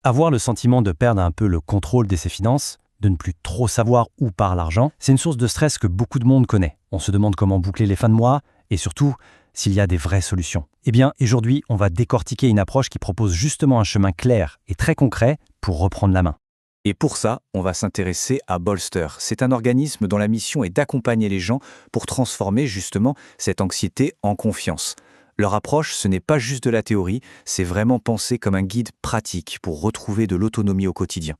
Avoir le sentiment de perdre un peu le contrôle de ses finances, de ne plus trop savoir où part l'argent, c'est une source de stress que beaucoup de monde connaît. On se demande comment boucler les fins de mois et surtout s'il y a des vraies solutions. Eh bien, aujourd'hui, on va décortiquer une approche qui propose justement un chemin clair et très concret pour reprendre la main. Et pour ça, on va s'intéresser à Bolster. C'est un organisme dont la mission est d'accompagner les gens pour transformer justement cette anxiété en confiance. Leur approche, ce n'est pas juste de la théorie, c'est vraiment pensé comme un guide pratique pour retrouver de l'autonomie au quotidien.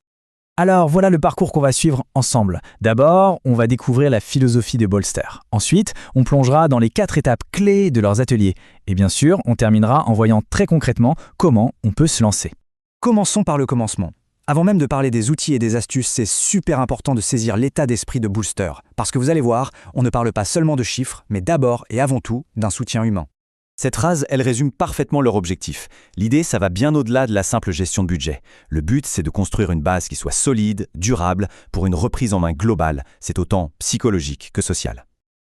Alors voilà le parcours qu'on va suivre ensemble. D'abord, on va découvrir la philosophie de Bolster. Ensuite, on plongera dans les 4 étapes clés de leurs ateliers. Et bien sûr, on terminera en voyant très concrètement comment on peut se lancer. Commençons par le commencement. Avant même de parler des outils et des astuces, c'est super important de saisir l'état d'esprit de Bolster. Parce que vous allez voir, on ne parle pas seulement de chiffres, mais d'abord et avant tout d'un soutien humain. Cette phrase, elle résume parfaitement leur objectif. L'idée, ça va bien au-delà de la simple gestion de budget. Le but, c'est de construire une base qui soit solide, durable, pour une reprise en main globale. C'est autant psychologique que social.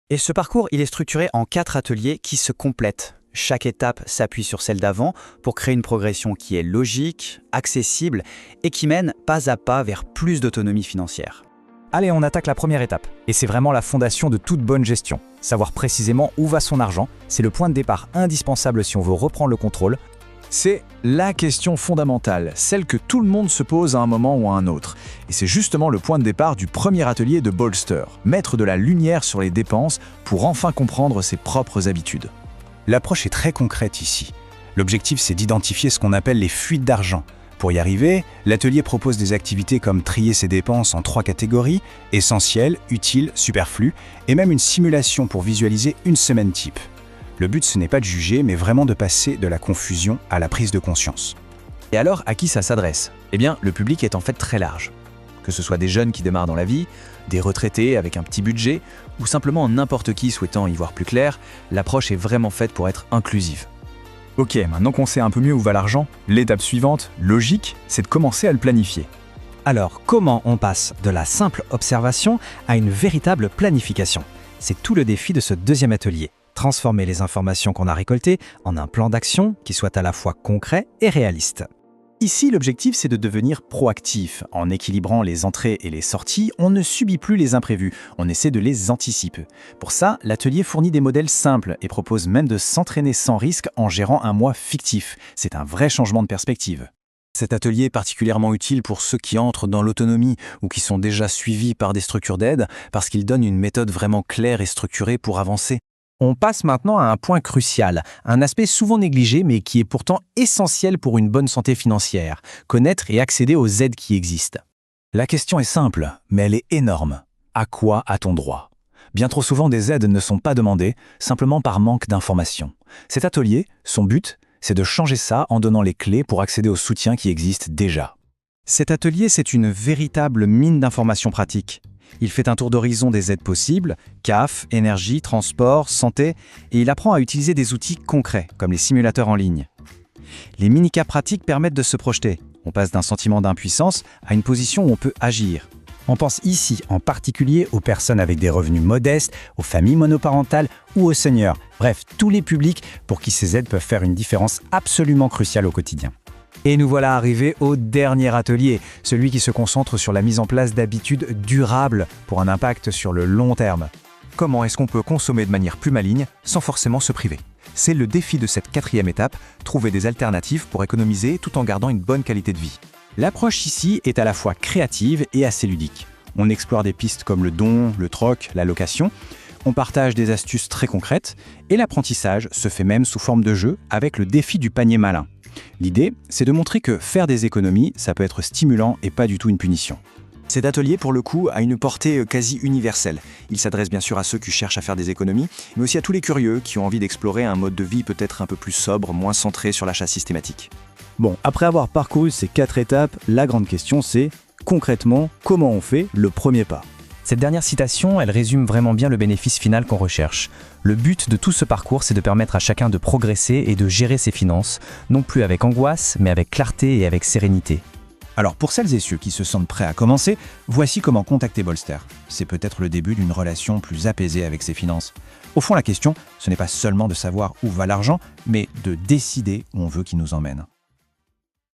Et ce parcours, il est structuré en 4 ateliers qui se complètent. Chaque étape s'appuie sur celle d'avant pour créer une progression qui est logique, accessible et qui mène pas à pas vers plus d'autonomie financière. Allez, on attaque la première étape. Et c'est vraiment la fondation de toute bonne gestion. Savoir précisément où va son argent, c'est le point de départ indispensable si on veut reprendre le contrôle. C'est la question fondamentale, celle que tout le monde se pose à un moment ou à un autre. Et c'est justement le point de départ du premier atelier de Bolster, mettre de la lumière sur les dépenses pour enfin comprendre ses propres habitudes. L'approche est très concrète ici. L'objectif, c'est d'identifier ce qu'on appelle les fuites d'argent. Pour y arriver, l'atelier propose des activités comme trier ses dépenses en 3 catégories, essentielles, utiles, superflues, et même une simulation pour visualiser une semaine type. Le but, ce n'est pas de juger, mais vraiment de passer de la confusion à la prise de conscience. Et alors, à qui ça s'adresse? Eh bien, le public est en fait très large. Que ce soit des jeunes qui démarrent dans la vie, des retraités avec un petit budget, ou simplement n'importe qui souhaitant y voir plus clair, l'approche est vraiment faite pour être inclusive. Ok, maintenant qu'on sait un peu mieux où va l'argent, l'étape suivante, logique, c'est de commencer à le planifier. Alors, comment on passe de la simple observation à une véritable planification? C'est tout le défi de ce deuxième atelier. Transformer les informations qu'on a récoltées en un plan d'action qui soit à la fois concret et réaliste. Ici, l'objectif, c'est de devenir proactif. En équilibrant les entrées et les sorties, on ne subit plus les imprévus, on essaie de les anticiper. Pour ça, l'atelier fournit des modèles simples et propose même de s'entraîner sans risque en gérant un mois fictif. C'est un vrai changement de perspective. Cet atelier est particulièrement utile pour ceux qui entrent dans l'autonomie ou qui sont déjà suivis par des structures d'aide parce qu'il donne une méthode vraiment claire et structurée pour avancer. On passe maintenant à un point crucial, un aspect souvent négligé mais qui est pourtant essentiel pour une bonne santé financière, connaître et accéder aux aides qui existent. La question est simple, mais elle est énorme. À quoi a-t-on droit? Bien trop souvent, des aides ne sont pas demandées, simplement par manque d'informations. Cet atelier, son but, c'est de changer ça en donnant les clés pour accéder au soutien qui existe déjà. Cet atelier, c'est une véritable mine d'informations pratiques. Il fait un tour d'horizon des aides possibles, CAF, énergie, transport, santé, et il apprend à utiliser des outils concrets, comme les simulateurs en ligne. Les mini-cas pratiques permettent de se projeter. On passe d'un sentiment d'impuissance à une position où on peut agir. On pense ici en particulier aux personnes avec des revenus modestes, aux familles monoparentales ou aux seniors. Bref, tous les publics pour qui ces aides peuvent faire une différence absolument cruciale au quotidien. Et nous voilà arrivés au dernier atelier, celui qui se concentre sur la mise en place d'habitudes durables pour un impact sur le long terme. Comment est-ce qu'on peut consommer de manière plus maligne sans forcément se priver? C'est le défi de cette 4e étape, trouver des alternatives pour économiser tout en gardant une bonne qualité de vie. L'approche ici est à la fois créative et assez ludique. On explore des pistes comme le don, le troc, la location. On partage des astuces très concrètes et l'apprentissage se fait même sous forme de jeu avec le défi du panier malin. L'idée, c'est de montrer que faire des économies, ça peut être stimulant et pas du tout une punition. Cet atelier, pour le coup, a une portée quasi universelle. Il s'adresse bien sûr à ceux qui cherchent à faire des économies, mais aussi à tous les curieux qui ont envie d'explorer un mode de vie peut-être un peu plus sobre, moins centré sur l'achat systématique. Bon, après avoir parcouru ces 4 étapes, la grande question c'est, concrètement, comment on fait le premier pas? Cette dernière citation, elle résume vraiment bien le bénéfice final qu'on recherche. Le but de tout ce parcours, c'est de permettre à chacun de progresser et de gérer ses finances, non plus avec angoisse, mais avec clarté et avec sérénité. Alors pour celles et ceux qui se sentent prêts à commencer, voici comment contacter Bolster. C'est peut-être le début d'une relation plus apaisée avec ses finances. Au fond, la question, ce n'est pas seulement de savoir où va l'argent, mais de décider où on veut qu'il nous emmène.